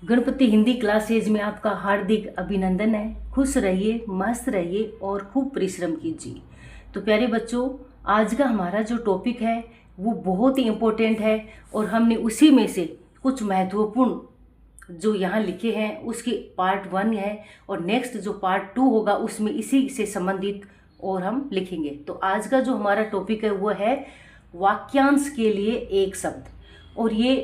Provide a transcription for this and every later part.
Ganpati Hindi classes में आपका हार्दिक अभिनंदन है। खुश रहिए, मस्त रहिए और खूब परिश्रम कीजिए। तो प्यारे बच्चों, आज का हमारा जो टॉपिक है वो बहुत ही इम्पोर्टेंट है और हमने उसी में से कुछ महत्वपूर्ण जो यहाँ लिखे हैं उसके पार्ट 1 है और नेक्स्ट जो पार्ट 2 होगा उसमें इसी से संबंधित और हम लिखेंगे। तो आज का जो हमारा टॉपिक है वो है वाक्यांश के लिए एक शब्द। और ये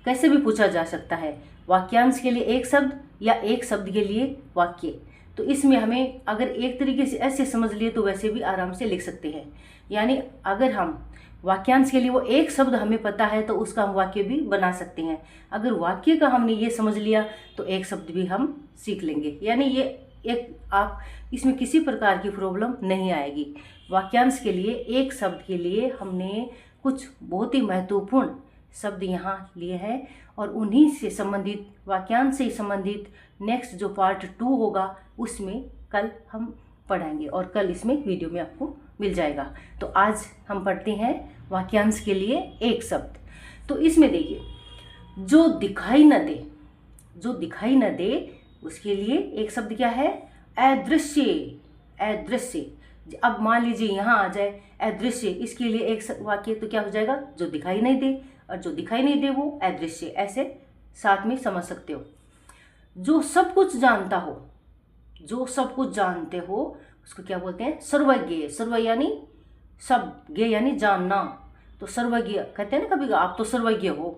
कैसे भी पूछा जा सकता है, वाक्यांश के लिए एक शब्द या एक शब्द के लिए वाक्य। तो इसमें हमें अगर एक तरीके से ऐसे समझ लिए तो वैसे भी आराम से लिख सकते हैं। यानी अगर हम वाक्यांश के लिए वो एक शब्द हमें पता है तो उसका हम वाक्य भी बना सकते हैं। अगर वाक्य का हमने ये समझ लिया तो एक शब्द भी हम सीख लेंगे। यानी ये एक आप इसमें किसी प्रकार की प्रॉब्लम नहीं आएगी। वाक्यांश के लिए एक शब्द के लिए हमने कुछ बहुत ही महत्वपूर्ण शब्द यहाँ लिए हैं और उन्हीं से संबंधित वाक्यांश से संबंधित नेक्स्ट जो पार्ट 2 होगा उसमें कल हम पढ़ाएंगे और कल इसमें वीडियो में आपको मिल जाएगा। तो आज हम पढ़ते हैं वाक्यांश के लिए एक शब्द। तो इसमें देखिए, जो दिखाई न दे, जो दिखाई न दे उसके लिए एक शब्द क्या है? अदृश्य। अदृश्य। अब मान लीजिए यहाँ आ जाए अदृश्य, इसके लिए एक वाक्य तो क्या हो जाएगा? जो दिखाई नहीं दे, और जो दिखाई नहीं दे वो अदृश्य। ऐसे साथ में समझ सकते हो। जो सब कुछ जानता हो, जो सब कुछ जानते हो उसको क्या बोलते हैं? सर्वज्ञ। सर्व यानी सब, ज्ञ यानी जानना। तो सर्वज्ञ कहते हैं ना, कभी आप तो सर्वज्ञ हो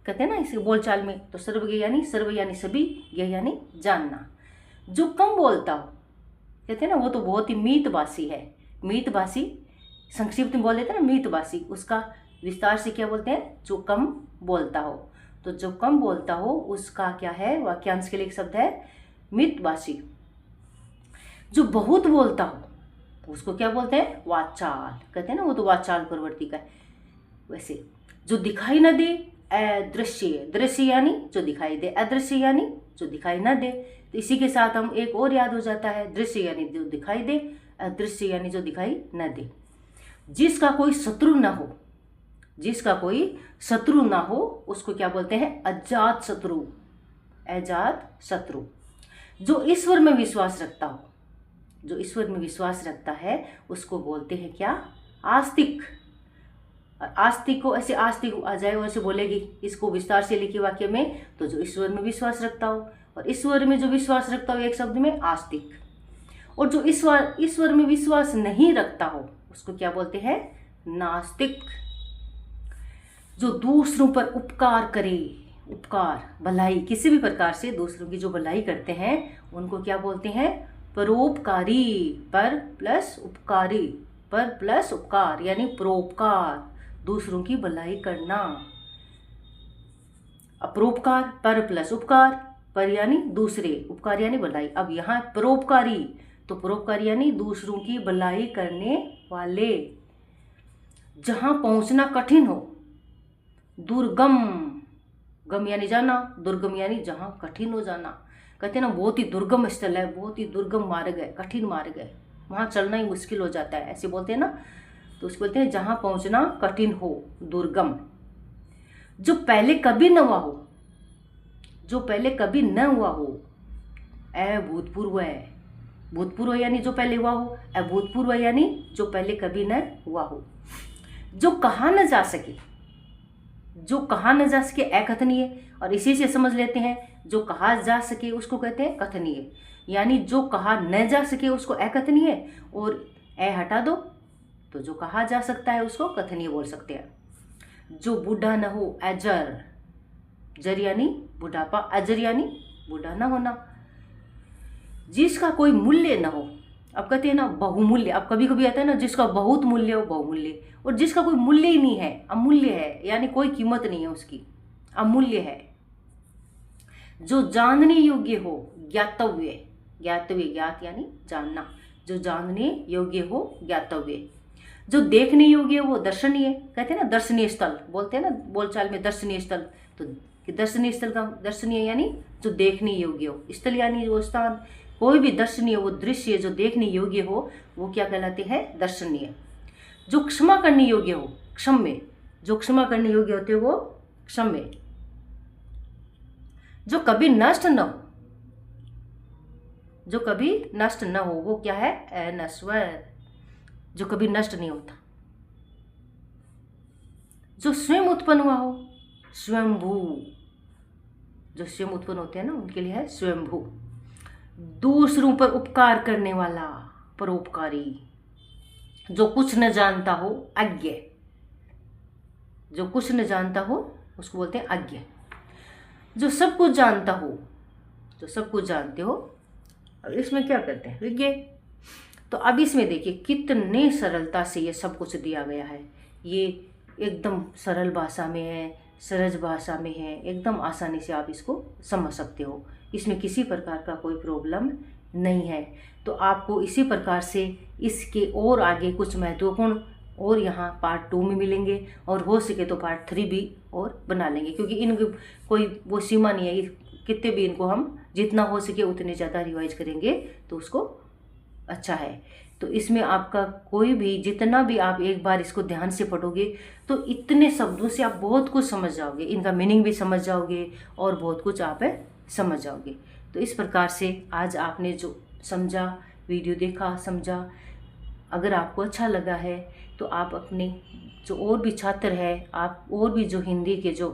कहते हैं ना इसे बोलचाल में। तो सर्वज्ञ यानी सर्व यानी सभी, ज्ञ यानी जानना। जो कम बोलता हो कहते हैं ना वो तो बहुत ही मीतभाषी है। मीतभाषी संक्षिप्त में बोल देते हैं ना, मीतभाषी। उसका विस्तार से क्या बोलते हैं? जो कम बोलता हो। तो जो कम बोलता हो उसका क्या है? वाक्यांश के लिए एक शब्द है मितभाषी। जो बहुत बोलता हो उसको क्या बोलते हैं? वाचाल। कहते हैं ना वो तो वाचाल प्रवृत्ति का है। वैसे जो दिखाई न दे अदृश्य। दृश्य यानी जो दिखाई दे, अदृश्य यानी जो दिखाई न दे। तो इसी के साथ हम एक और याद हो जाता है, दृश्य यानी जो दिखाई दे, अदृश्य यानी जो दिखाई न दे। जिसका कोई शत्रु न हो, जिसका कोई शत्रु ना हो उसको क्या बोलते हैं? अजात शत्रु। अजात शत्रु। जो ईश्वर में विश्वास रखता हो, जो ईश्वर में विश्वास रखता है उसको बोलते हैं क्या? आस्तिक। आस्तिक को ऐसे आस्तिक आ जाए और ऐसे बोलेगी, इसको विस्तार से लिखिए वाक्य में। तो जो ईश्वर में विश्वास रखता हो, और ईश्वर में जो विश्वास रखता हो एक शब्द में आस्तिक। और जो ईश्वर में विश्वास नहीं रखता हो उसको क्या बोलते हैं? नास्तिक। जो दूसरों पर उपकार करे, उपकार भलाई, किसी भी प्रकार से दूसरों की जो भलाई करते हैं उनको क्या बोलते हैं? परोपकारी। पर प्लस उपकारी, पर प्लस उपकार यानी परोपकार, दूसरों की भलाई करना। अपरोपकार, पर प्लस उपकार, पर यानी दूसरे, उपकार यानी भलाई। अब यहाँ परोपकारी, तो परोपकारी यानी दूसरों की भलाई करने वाले। जहाँ पहुँचना कठिन हो, दुर्गम। गम यानी जाना, दुर्गम यानी जहाँ कठिन हो जाना। कहते हैं ना बहुत ही दुर्गम स्थल है, बहुत ही दुर्गम मार्ग है, कठिन मार्ग है, वहाँ चलना ही मुश्किल हो जाता है, ऐसे बोलते हैं ना। तो उसको बोलते हैं जहाँ पहुँचना कठिन हो, दुर्गम। जो पहले कभी न हुआ हो, जो पहले कभी न हुआ हो, अभूतपूर्व है। भूतपूर्व यानी जो पहले हुआ हो, अभूतपूर्व यानी जो पहले कभी न हुआ हो। जो कहा न जा सके, जो कहा न जा सके अकथनीय। और इसी से समझ लेते हैं जो कहा जा सके उसको कहते हैं कथनीय। यानी जो कहा न जा सके उसको अकथनीय, और ए हटा दो तो जो कहा जा सकता है उसको कथनीय बोल सकते हैं। जो बूढ़ा न हो, अजर। जर यानी बुढ़ापा, अजर यानी बूढ़ा न होना। जिसका कोई मूल्य न हो, अब कहते हैं ना बहुमूल्य। अब कभी कभी आता है ना जिसका बहुत मूल्य हो, बहुमूल्य। और जिसका कोई मूल्य ही नहीं है, अमूल्य है, यानी कोई कीमत नहीं है उसकी, अमूल्य है। जो जानने योग्य हो, ज्ञातव्य। ज्ञातव्य, ज्ञात यानी जानना। जो जानने योग्य हो, ज्ञातव्य। जो देखने योग्य हो, दर्शनीय। कहते हैं ना दर्शनीय स्थल, बोलते हैं ना बोलचाल में दर्शनीय स्थल। तो दर्शनीय स्थल का दर्शनीय यानी जो देखने योग्य हो, स्थल यानी वो स्थान, कोई भी दर्शनीय वो दृश्य जो देखने योग्य हो वो क्या कहलाते हैं? दर्शनीय। जो क्षमा करने योग्य हो, क्षम्य। जो क्षमा करने योग्य होते हो वो क्षम्य। जो कभी नष्ट न हो, जो कभी नष्ट न हो, वो क्या है? अनश्वर, जो कभी नष्ट नहीं होता। जो स्वयं उत्पन्न हुआ हो, स्वयंभू, जो स्वयं उत्पन्न होते हैं ना, उनके लिए है स्वयंभू। दूसरों पर उपकार करने वाला, परोपकारी। जो कुछ न जानता हो, अज्ञ, जो कुछ न जानता हो उसको बोलते हैं अज्ञ। जो सब कुछ जानता हो, जो सब कुछ जानते हो, अब इसमें क्या करते हैं? विज्ञ। तो अब इसमें देखिए कितने सरलता से ये सब कुछ दिया गया है। ये एकदम सरल भाषा में है, सहज भाषा में है, एकदम आसानी से आप इसको समझ सकते हो। इसमें किसी प्रकार का कोई प्रॉब्लम नहीं है। तो आपको इसी प्रकार से इसके और आगे कुछ महत्वपूर्ण और यहाँ पार्ट 2 में मिलेंगे, और हो सके तो पार्ट 3 भी और बना लेंगे, क्योंकि इनकी कोई वो सीमा नहीं है। कितने भी इनको हम जितना हो सके उतने ज़्यादा रिवाइज करेंगे तो उसको अच्छा है। तो इसमें आपका कोई भी जितना भी आप एक बार इसको ध्यान से पढ़ोगे तो इतने शब्दों से आप बहुत कुछ समझ जाओगे, इनका मीनिंग भी समझ जाओगे और बहुत कुछ आप समझ जाओगे। तो इस प्रकार से आज आपने जो समझा, वीडियो देखा, समझा, अगर आपको अच्छा लगा है तो आप अपने जो और भी छात्र है, आप और भी जो हिंदी के जो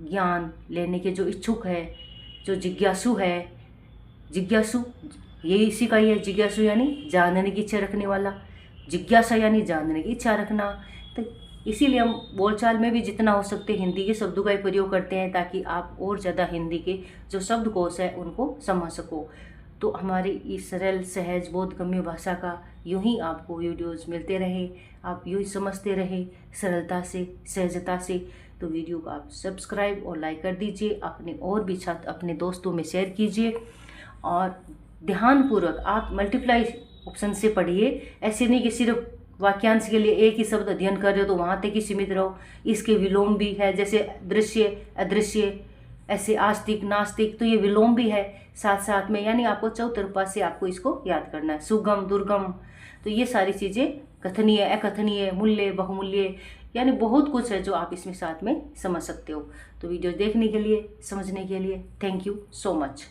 ज्ञान लेने के जो इच्छुक है, जो जिज्ञासु है, जिज्ञासु ये इसी का ही है, जिज्ञासु यानी जानने की इच्छा रखने वाला, जिज्ञासा यानी जानने की इच्छा रखना। तो इसीलिए हम बोलचाल में भी जितना हो सकते हिंदी के शब्दों का ही प्रयोग करते हैं, ताकि आप और ज़्यादा हिंदी के जो शब्दकोश है उनको समझ सको। तो हमारी इस सरल सहज बोधगम्य भाषा का यूं ही आपको वीडियोज़ मिलते रहे, आप यूँ ही समझते रहे सरलता से, सहजता से। तो वीडियो को आप सब्सक्राइब और लाइक कर दीजिए, अपने और भी छात्र अपने दोस्तों में शेयर कीजिए, और ध्यानपूर्वक आप मल्टीप्लाई ऑप्शन से पढ़िए। ऐसे नहीं कि सिर्फ वाक्यांश के लिए एक ही शब्द अध्ययन कर रहे हो तो वहाँ तक ही सीमित रहो। इसके विलोम भी है, जैसे दृश्य, अदृश्य, ऐसे आस्तिक, नास्तिक, तो ये विलोम भी है साथ साथ में। यानी आपको चौतरफा से आपको इसको याद करना है। सुगम, दुर्गम, तो ये सारी चीज़ें, कथनीय, अकथनीय, मूल्य, बहुमूल्य, यानी बहुत कुछ है जो आप इसमें साथ में समझ सकते हो। तो वीडियो देखने के लिए, समझने के लिए थैंक यू सो मच।